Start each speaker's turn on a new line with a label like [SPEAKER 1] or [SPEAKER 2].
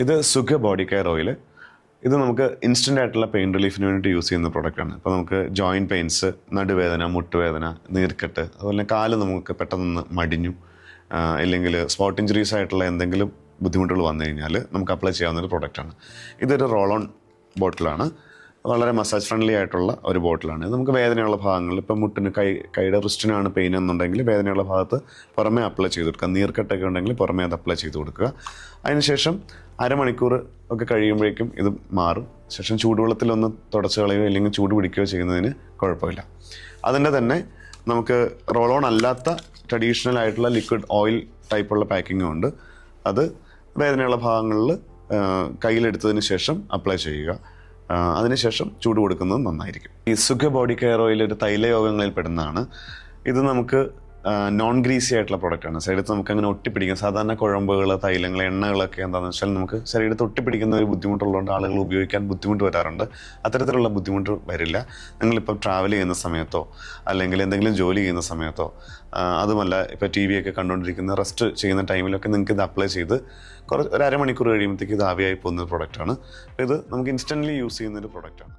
[SPEAKER 1] ഇത് സുഖ body care oil. ഇത് നമുക്ക് ഇൻസ്റ്റൻ്റ് ആയിട്ടുള്ള പെയിൻ റിലീഫിന് വേണ്ടിയിട്ട് യൂസ് ചെയ്യുന്ന പ്രോഡക്റ്റാണ്. ഇപ്പോൾ നമുക്ക് ജോയിൻറ്റ് പെയിൻസ്, നടുവേദന, മുട്ടുവേദന, നീർക്കെട്ട്, അതുപോലെ തന്നെ കാല് നമുക്ക് പെട്ടെന്ന് മടിഞ്ഞു, ഇല്ലെങ്കിൽ സ്പോട്ട് ഇഞ്ചുറീസ് ആയിട്ടുള്ള എന്തെങ്കിലും ബുദ്ധിമുട്ടുകൾ വന്നു കഴിഞ്ഞാൽ നമുക്ക് അപ്ലൈ ചെയ്യാവുന്നൊരു പ്രോഡക്റ്റാണ്. ഇതൊരു റോൾ ഓൺ ബോട്ടിലാണ്. വളരെ മസാജ് ഫ്രണ്ട്ലി ആയിട്ടുള്ള ഒരു ബോട്ടിലാണ്. ഇത് നമുക്ക് വേദനയുള്ള ഭാഗങ്ങളിൽ, ഇപ്പോൾ മുട്ടിന് കൈയുടെ റിസ്റ്റിനാണ് പെയിൻ എന്നുണ്ടെങ്കിൽ വേദനയുള്ള ഭാഗത്ത് പുറമേ അപ്ലൈ ചെയ്ത് കൊടുക്കുക. നീർക്കെട്ടൊക്കെ ഉണ്ടെങ്കിൽ പുറമേ അത് അപ്ലൈ ചെയ്ത് കൊടുക്കുക. അതിനുശേഷം അരമണിക്കൂർ ഒക്കെ കഴിയുമ്പോഴേക്കും ഇത് മാറും. ശേഷം ചൂടുവെള്ളത്തിലൊന്ന് തുടച്ച് കളയുകയോ അല്ലെങ്കിൽ ചൂട് പിടിക്കുകയോ ചെയ്യുന്നതിന് കുഴപ്പമില്ല. അതിൻ്റെ തന്നെ നമുക്ക് റോൾ ഓൺ അല്ലാത്ത ട്രഡീഷണൽ ആയിട്ടുള്ള ലിക്വിഡ് ഓയിൽ ടൈപ്പുള്ള പാക്കിങ്ങും ഉണ്ട്. അത് വേദനയുള്ള ഭാഗങ്ങളിൽ കയ്യിലെടുത്തതിന് ശേഷം അപ്ലൈ ചെയ്യുക. അതിനുശേഷം ചൂട് കൊടുക്കുന്നത് നന്നായിരിക്കും. ഈ സുഖ ബോഡി കെയർ ഓയിൽ ഒരു തൈലയോഗങ്ങളിൽ പെടുന്നതാണ്. ഇത് നമുക്ക് നോൺ ഗ്രീസി ആയിട്ടുള്ള പ്രോഡക്റ്റാണ്. ശരീരത്ത് നമുക്ക് അങ്ങനെ ഒട്ടിപ്പിടിക്കും. സാധാരണ കുഴമ്പുകൾ, തൈലങ്ങൾ, എണ്ണകളൊക്കെ എന്താണെന്ന് വെച്ചാൽ നമുക്ക് ശരീരത്ത് ഒട്ടിപ്പിടിക്കുന്ന ഒരു ബുദ്ധിമുട്ടുള്ളതുകൊണ്ട് ആളുകൾ ഉപയോഗിക്കാൻ ബുദ്ധിമുട്ട് വരാറുണ്ട്. അത്തരത്തിലുള്ള ബുദ്ധിമുട്ട് വരില്ല. നിങ്ങളിപ്പോൾ ട്രാവൽ ചെയ്യുന്ന സമയത്തോ അല്ലെങ്കിൽ എന്തെങ്കിലും ജോലി ചെയ്യുന്ന സമയത്തോ, അതുമല്ല ഇപ്പോൾ TV ഒക്കെ കണ്ടുകൊണ്ടിരിക്കുന്ന റെസ്റ്റ് ചെയ്യുന്ന ടൈമിലൊക്കെ നിങ്ങൾക്ക് ഇത് അപ്ലൈ ചെയ്ത് ഒരു അരമണിക്കൂർ കഴിയുമ്പോഴത്തേക്ക് ഇത് ആവിയായി പോകുന്ന ഒരു പ്രോഡക്റ്റാണ്. ഇത് നമുക്ക് ഇൻസ്റ്റൻ്റ്ലി യൂസ് ചെയ്യുന്നൊരു പ്രോഡക്റ്റാണ്.